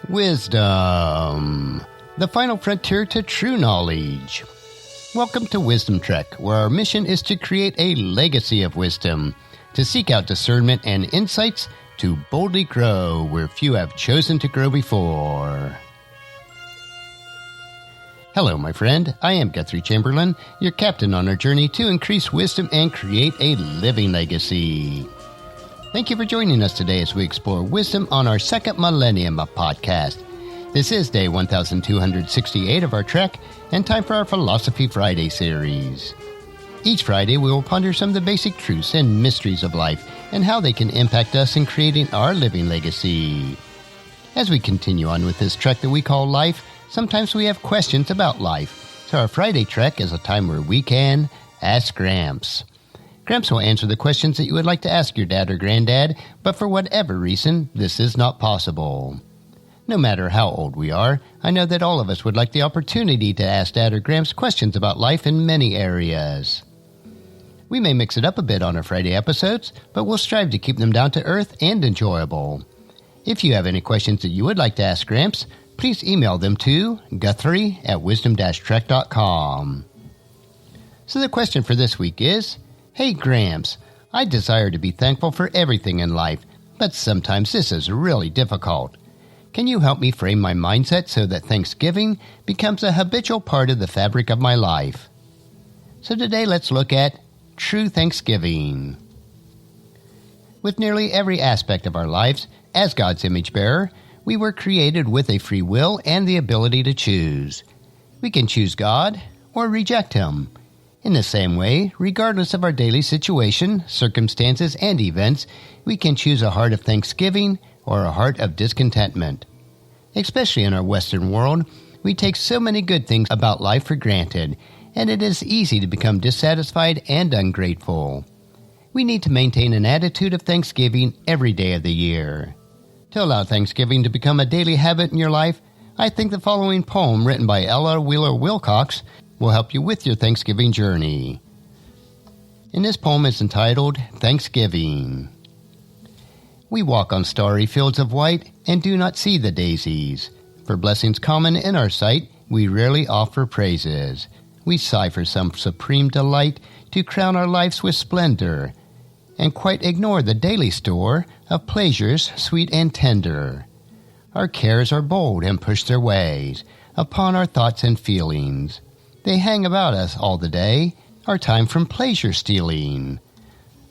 Wisdom, the final frontier to true knowledge. Welcome to Wisdom Trek, where our mission is to create a legacy of wisdom, to seek out discernment and insights, to boldly grow where few have chosen to grow before. Hello, my friend. I am Guthrie Chamberlain, your captain on our journey to increase wisdom and create a living legacy. Thank you for joining us today as we explore wisdom on our second millennium of podcast. This is day 1268 of our trek, and time for our Philosophy Friday series. Each Friday, we will ponder some of the basic truths and mysteries of life and how they can impact us in creating our living legacy. As we continue on with this trek that we call life, sometimes we have questions about life. So our Friday trek is a time where we can Ask Gramps. Gramps will answer the questions that you would like to ask your dad or granddad, but for whatever reason, this is not possible. No matter how old we are, I know that all of us would like the opportunity to ask Dad or Gramps questions about life in many areas. We may mix it up a bit on our Friday episodes, but we'll strive to keep them down to earth and enjoyable. If you have any questions that you would like to ask Gramps, please email them to guthrie@wisdom-trek.com. So the question for this week is, Hey Gramps, I desire to be thankful for everything in life, but sometimes this is really difficult. Can you help me frame my mindset so that Thanksgiving becomes a habitual part of the fabric of my life? So today let's look at true Thanksgiving. With nearly every aspect of our lives, as God's image bearer, we were created with a free will and the ability to choose. We can choose God or reject Him. In the same way, regardless of our daily situation, circumstances, and events, we can choose a heart of thanksgiving or a heart of discontentment. Especially in our Western world, we take so many good things about life for granted, and it is easy to become dissatisfied and ungrateful. We need to maintain an attitude of thanksgiving every day of the year. To allow Thanksgiving to become a daily habit in your life, I think the following poem written by Ella Wheeler Wilcox will help you with your Thanksgiving journey. And this poem is entitled Thanksgiving. We walk on starry fields of white and do not see the daisies. For blessings common in our sight, we rarely offer praises. We sigh for some supreme delight to crown our lives with splendor, and quite ignore the daily store of pleasures sweet and tender. Our cares are bold and push their ways upon our thoughts and feelings. They hang about us all the day, our time from pleasure stealing.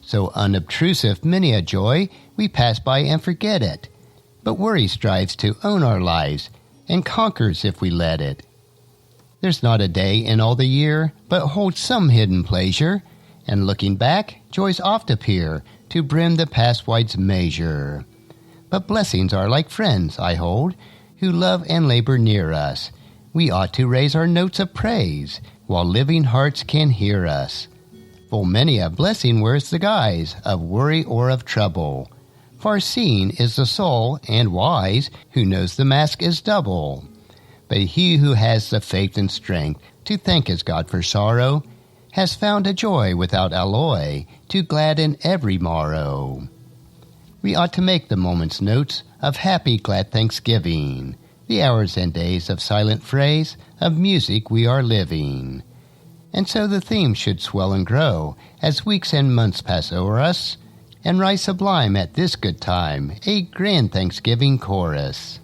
So unobtrusive many a joy, we pass by and forget it. But worry strives to own our lives, and conquers if we let it. There's not a day in all the year, but holds some hidden pleasure, and looking back, joys oft appear, to brim the past wide's measure. But blessings are like friends, I hold, who love and labor near us. We ought to raise our notes of praise, while living hearts can hear us. Full many a blessing wears the guise of worry or of trouble. Far-seeing is the soul, and wise, who knows the mask is double. But he who has the faith and strength to thank his God for sorrow, has found a joy without alloy to gladden every morrow. We ought to make the moment's notes of happy, glad Thanksgiving, the hours and days of silent phrase, of music we are living. And so the theme should swell and grow as weeks and months pass o'er us, and rise sublime at this good time, a grand Thanksgiving chorus.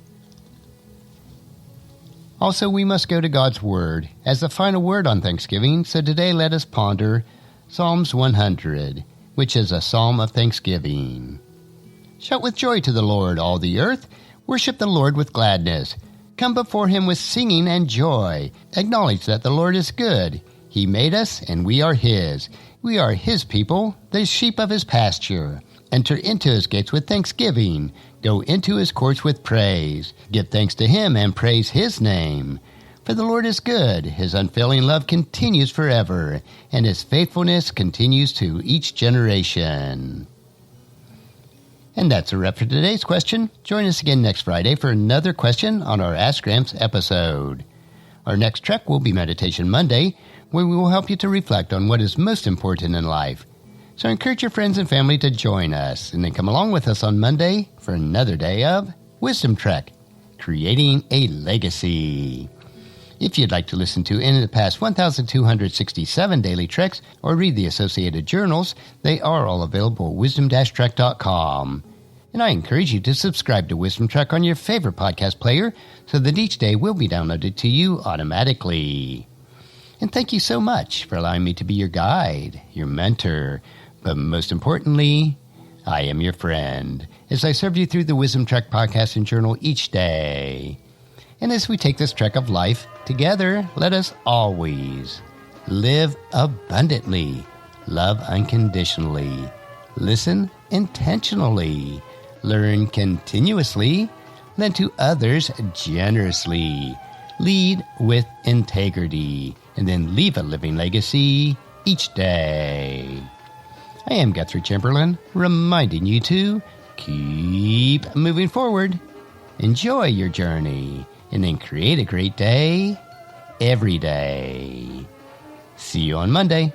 Also, we must go to God's Word as the final word on Thanksgiving, so today let us ponder Psalms 100, which is a psalm of thanksgiving. Shout with joy to the Lord, all the earth. Worship the Lord with gladness. Come before Him with singing and joy. Acknowledge that the Lord is good. He made us, and we are His. We are His people, the sheep of His pasture. Enter into His gates with thanksgiving. Go into His courts with praise. Give thanks to Him and praise His name. For the Lord is good. His unfailing love continues forever, and His faithfulness continues to each generation. And that's a wrap for today's question. Join us again next Friday for another question on our Ask Gramps episode. Our next trek will be Meditation Monday, where we will help you to reflect on what is most important in life. So encourage your friends and family to join us, and then come along with us on Monday for another day of Wisdom Trek. creating a legacy. If you'd like to listen to any of the past 1,267 daily treks or read the associated journals, they are all available at wisdom-trek.com. And I encourage you to subscribe to Wisdom Trek on your favorite podcast player so that each day will be downloaded to you automatically. And thank you so much for allowing me to be your guide, your mentor, but most importantly, I am your friend as I serve you through the Wisdom Trek podcast and journal each day. And as we take this trek of life together, let us always live abundantly, love unconditionally, listen intentionally, learn continuously, lend to others generously, lead with integrity, and then leave a living legacy each day. I am Guthrie Chamberlain, reminding you to keep moving forward, enjoy your journey, and then create a great day every day. See you on Monday.